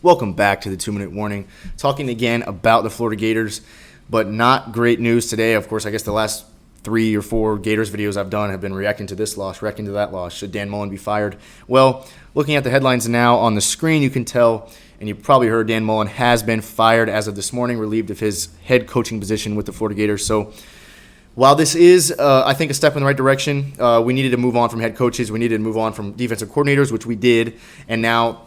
Welcome back to the 2-Minute Warning. Talking again about the Florida Gators, but not great news today. Of course, I guess the last 3 or 4 Gators videos I've done have been reacting to this loss, reacting to that loss. Should Dan Mullen be fired? Well, looking at the headlines now on the screen, you can tell, and you probably heard, Dan Mullen has been fired as of this morning, relieved of his head coaching position with the Florida Gators. So while this is, I think, a step in the right direction, we needed to move on from head coaches. We needed to move on from defensive coordinators, which we did, and now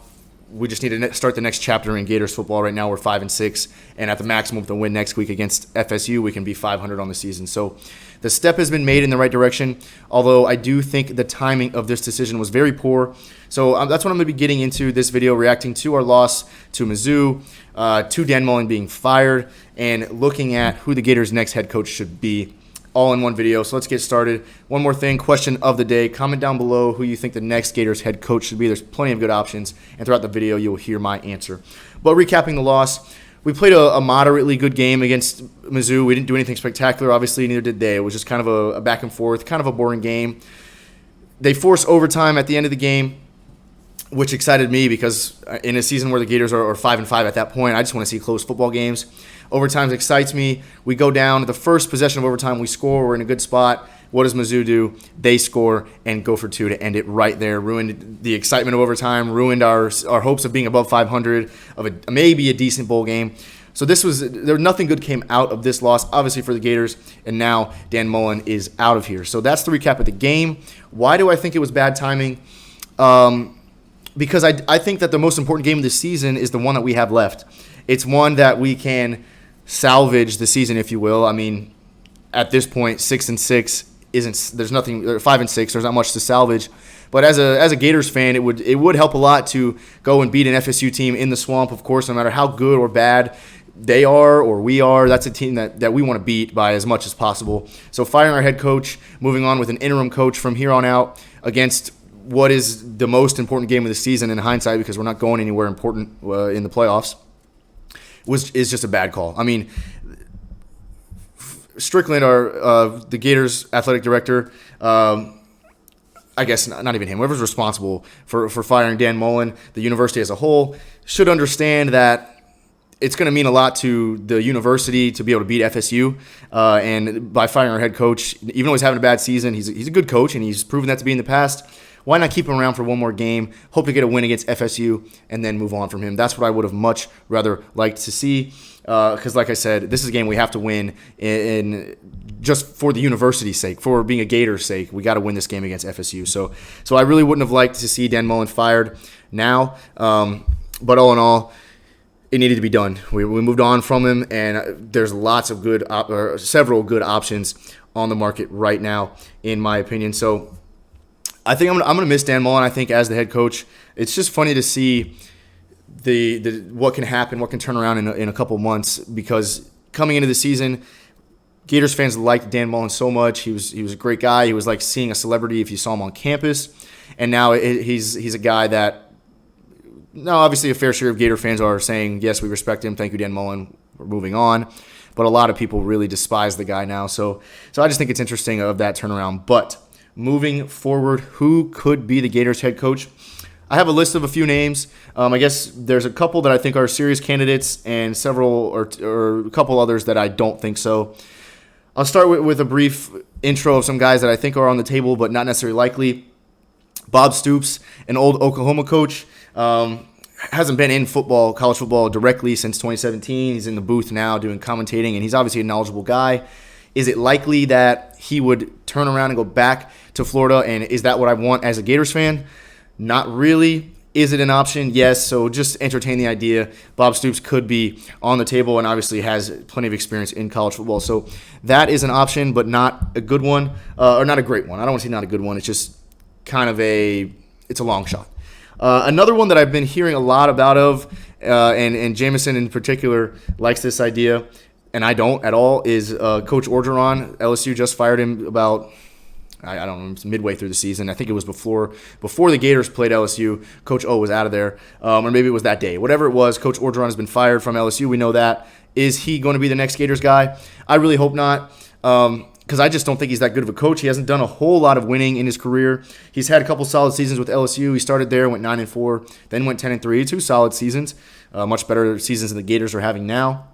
we just need to start the next chapter in Gators football. Right now we're 5-6, and at the maximum with a win next week against FSU, we can be 500 on the season. So the step has been made in the right direction, although I do think the timing of this decision was very poor. So that's what I'm going to be getting into this video, reacting to our loss to Mizzou, to Dan Mullen being fired, and looking at who the Gators' next head coach should be, all in one video. So let's get started. One more thing, question of the day. Comment down below who you think the next Gators head coach should be. There's plenty of good options, and throughout the video, you'll hear my answer. But recapping the loss, we played a moderately good game against Mizzou. We didn't do anything spectacular, obviously, neither did they. It was just kind of a back and forth, kind of a boring game. They forced overtime at the end of the game, which excited me because in a season where the Gators are 5-5 at that point, I just want to see close football games. Overtime excites me. We go down. The first possession of overtime, we score. We're in a good spot. What does Mizzou do? They score and go for 2 to end it right there. Ruined the excitement of overtime. Ruined our hopes of being above 500, of maybe a decent bowl game. So nothing good came out of this loss, obviously, for the Gators, and now Dan Mullen is out of here. So that's the recap of the game. Why do I think it was bad timing? Because I think that the most important game of the season is the one that we have left. It's one that we can salvage the season, if you will. I mean, at this point, 6-6 isn't. There's nothing. 5-6. There's not much to salvage. But as a Gators fan, it would help a lot to go and beat an FSU team in the swamp. Of course, no matter how good or bad they are or we are, that's a team that we want to beat by as much as possible. So firing our head coach, moving on with an interim coach from here on out against what is the most important game of the season in hindsight, because we're not going anywhere important in the playoffs, is just a bad call. I mean, Strickland, the Gators athletic director, I guess not even him, whoever's responsible for firing Dan Mullen, the university as a whole, should understand that it's going to mean a lot to the university to be able to beat FSU. And by firing our head coach, even though he's having a bad season, he's a good coach, and he's proven that to be in the past. Why not keep him around for one more game, hope to get a win against FSU, and then move on from him? That's what I would have much rather liked to see, because like I said, this is a game we have to win in just for the university's sake, for being a Gator's sake. We got to win this game against FSU. So I really wouldn't have liked to see Dan Mullen fired now, but all in all, it needed to be done. We moved on from him, and there's lots of several good options on the market right now, in my opinion. So I think I'm gonna miss Dan Mullen. I think as the head coach, it's just funny to see the what can happen, what can turn around in a couple months. Because coming into the season, Gators fans liked Dan Mullen so much. He was a great guy. He was like seeing a celebrity if you saw him on campus. And now he's a guy that, now obviously a fair share of Gator fans are saying, yes, we respect him. Thank you, Dan Mullen. We're moving on. But a lot of people really despise the guy now. So I just think it's interesting of that turnaround. But moving forward, who could be the Gators head coach? I have a list of a few names. I guess there's a couple that I think are serious candidates, and several or a couple others that I don't think so. I'll start with a brief intro of some guys that I think are on the table but not necessarily likely. Bob Stoops, an old Oklahoma coach, hasn't been in college football directly since 2017. He's in the booth now doing commentating, and he's obviously a knowledgeable guy. Is it likely that he would turn around and go back to Florida, and is that what I want as a Gators fan? Not really. Is it an option? Yes. So just entertain the idea. Bob Stoops could be on the table and obviously has plenty of experience in college football. So that is an option, but not a good one, or not a great one. I don't want to say not a good one. It's just kind of it's a long shot. Another one that I've been hearing a lot about and Jameson in particular likes this idea, and I don't at all, is Coach Orgeron. LSU just fired him about, I don't know, midway through the season. I think it was before the Gators played LSU. Coach O was out of there, or maybe it was that day. Whatever it was, Coach Orgeron has been fired from LSU. We know that. Is he going to be the next Gators guy? I really hope not. because I just don't think he's that good of a coach. He hasn't done a whole lot of winning in his career. He's had a couple solid seasons with LSU. He started there, went 9-4, then went 10-3. 2 solid seasons. much better seasons than the Gators are having now.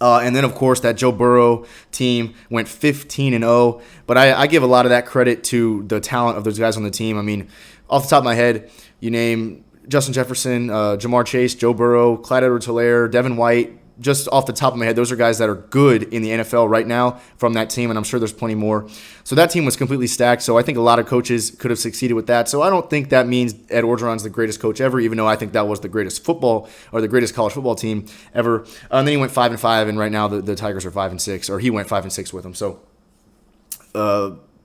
And then, of course, that Joe Burrow team went 15-0. But I give a lot of that credit to the talent of those guys on the team. I mean, off the top of my head, you name Justin Jefferson, Jamar Chase, Joe Burrow, Clyde Edwards-Helaire, Devin White. Just off the top of my head, those are guys that are good in the NFL right now from that team, and I'm sure there's plenty more. So that team was completely stacked, so I think a lot of coaches could have succeeded with that. So I don't think that means Ed Orgeron's the greatest coach ever, even though I think that was the greatest football or the greatest college football team ever. And then he went 5-5, and right now the Tigers are 5-6, or he went 5-6 with them. So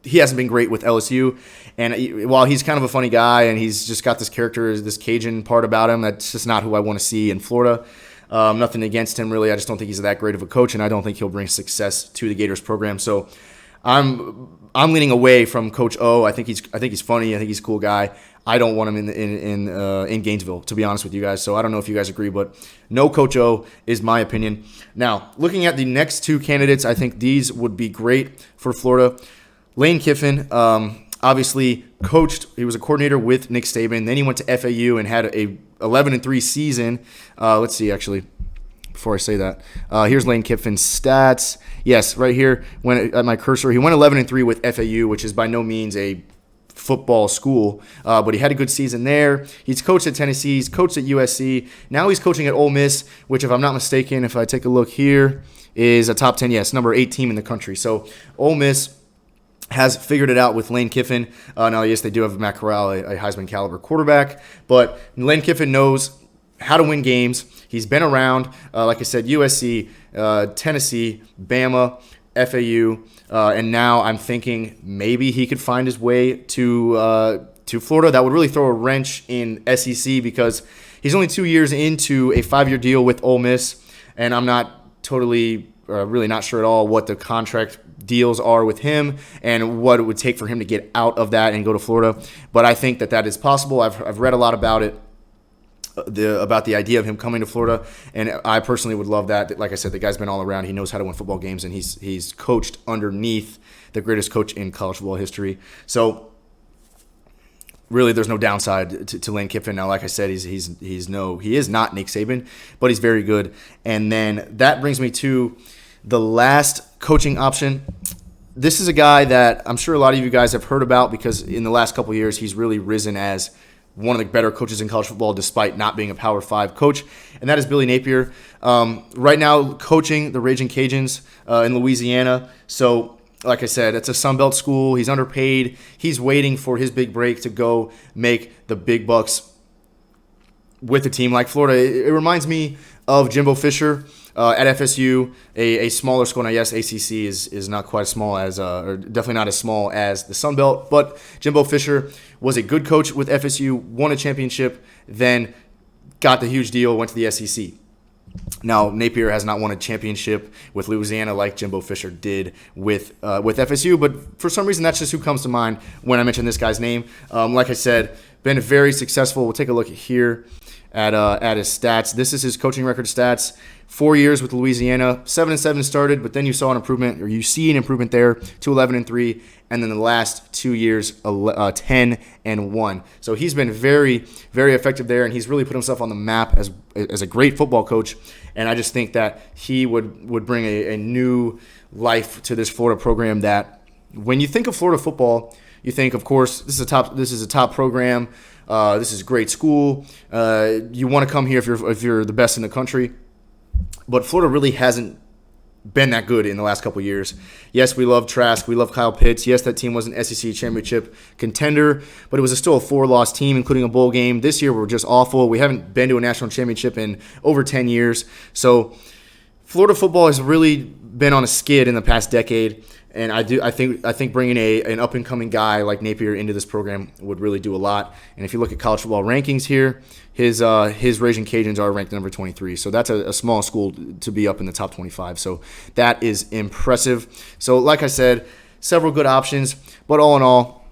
he hasn't been great with LSU, and while he's kind of a funny guy and he's just got this character, this Cajun part about him, that's just not who I want to see in Florida. Nothing against him, really. I just don't think he's that great of a coach, and I don't think he'll bring success to the Gators program. So I'm leaning away from Coach O. I think he's funny. I think he's a cool guy. I don't want him in Gainesville, to be honest with you guys. So I don't know if you guys agree, but no Coach O is my opinion. Now, looking at the next two candidates, I think these would be great for Florida. Lane Kiffin, obviously coached. He was a coordinator with Nick Saban. Then he went to FAU and had a 11-3 season. Let's see, actually, before I say that, here's Lane Kiffin's stats. Yes, right here, at my cursor, he went 11-3 with FAU, which is by no means a football school, but he had a good season there. He's coached at Tennessee. He's coached at USC. Now he's coaching at Ole Miss, which, if I'm not mistaken, if I take a look here, is a top 10, yes, number 8 team in the country. So Ole Miss has figured it out with Lane Kiffin. Now, yes, they do have Matt Corral, a Heisman caliber quarterback, but Lane Kiffin knows how to win games. He's been around, like I said, USC, Tennessee, Bama, FAU, and now I'm thinking maybe he could find his way to Florida. That would really throw a wrench in SEC because he's only 2 years into a 5-year deal with Ole Miss, and I'm not really not sure at all what the contract deals are with him and what it would take for him to get out of that and go to Florida. But I think that is possible. I've read a lot about it, about the idea of him coming to Florida, and I personally would love that. Like I said, the guy's been all around. He knows how to win football games, and he's coached underneath the greatest coach in college football history. So really, there's no downside to Lane Kiffin. Now, like I said, he is not Nick Saban, but he's very good. And then that brings me to the last coaching option. This is a guy that I'm sure a lot of you guys have heard about because in the last couple of years, he's really risen as one of the better coaches in college football despite not being a Power 5 coach, and that is Billy Napier. Right now, coaching the Raging Cajuns in Louisiana. So, like I said, it's a Sun Belt school. He's underpaid. He's waiting for his big break to go make the big bucks with a team like Florida. It reminds me of Jimbo Fisher at FSU, a smaller school. Now, yes, ACC is not quite as small as, or definitely not as small as the Sun Belt, but Jimbo Fisher was a good coach with FSU, won a championship, then got the huge deal, went to the SEC. Now, Napier has not won a championship with Louisiana like Jimbo Fisher did with FSU, but for some reason, that's just who comes to mind when I mention this guy's name. Like I said, been very successful. We'll take a look here at his stats. This is his coaching record stats. 4 years with Louisiana, 7-7 started, but then you see an improvement there to 11-3, and then the last 2 years 10-1. So he's been very, very effective there, and he's really put himself on the map as a great football coach. And I just think that he would bring a new life to this Florida program. That when you think of Florida football, you think, of course, this is a top program. This is a great school. You want to come here if you're the best in the country. But Florida really hasn't been that good in the last couple of years. Yes, we love Trask. We love Kyle Pitts. Yes, that team was an SEC championship contender, but it was still a 4-loss team, including a bowl game. This year, we're just awful. We haven't been to a national championship in over 10 years. So Florida football has really been on a skid in the past decade. And I think bringing an up-and-coming guy like Napier into this program would really do a lot. And if you look at college football rankings here, his Raging Cajuns are ranked number 23. So that's a small school to be up in the top 25. So that is impressive. So like I said, several good options. But all in all,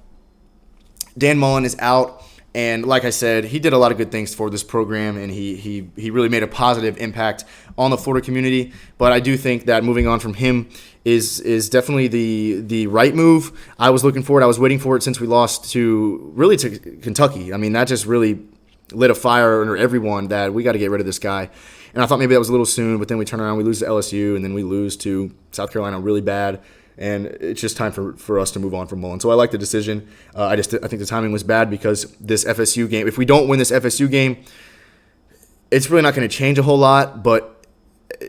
Dan Mullen is out. And like I said, he did a lot of good things for this program, and he really made a positive impact on the Florida community. But I do think that moving on from him is definitely the right move. I was looking for it. I was waiting for it since we lost to Kentucky. I mean, that just really lit a fire under everyone that we got to get rid of this guy. And I thought maybe that was a little soon, but then we turn around, we lose to LSU, and then we lose to South Carolina really bad. And it's just time for us to move on from Mullen. So I like the decision. I think the timing was bad because this FSU game, if we don't win this FSU game, it's really not going to change a whole lot, but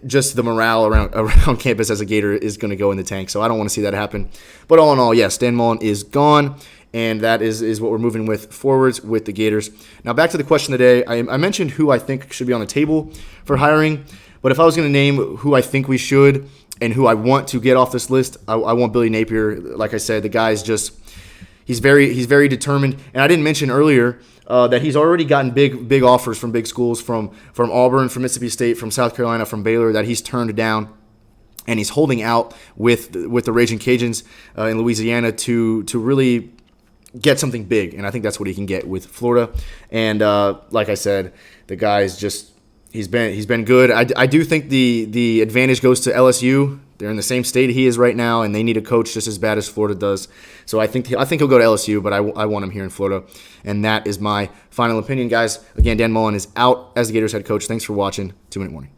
just the morale around campus as a Gator is going to go in the tank. So I don't want to see that happen. But all in all, yes, Dan Mullen is gone, and that is what we're moving with forwards with the Gators. Now back to the question today. I mentioned who I think should be on the table for hiring, but if I was going to name who I think we should and who I want to get off this list, I want Billy Napier. Like I said, the guy's just he's very determined. And I didn't mention earlier that he's already gotten big offers from big schools, from Auburn, from Mississippi State, from South Carolina, from Baylor, that he's turned down, and he's holding out with the Raging Cajuns in Louisiana to really get something big. And I think that's what he can get with Florida. And like I said, the guy's just he's been good. I do think the advantage goes to LSU. They're in the same state he is right now, and they need a coach just as bad as Florida does. So I think he'll go to LSU, but I want him here in Florida. And that is my final opinion, guys. Again, Dan Mullen is out as the Gators head coach. Thanks for watching 2 Minute Warning.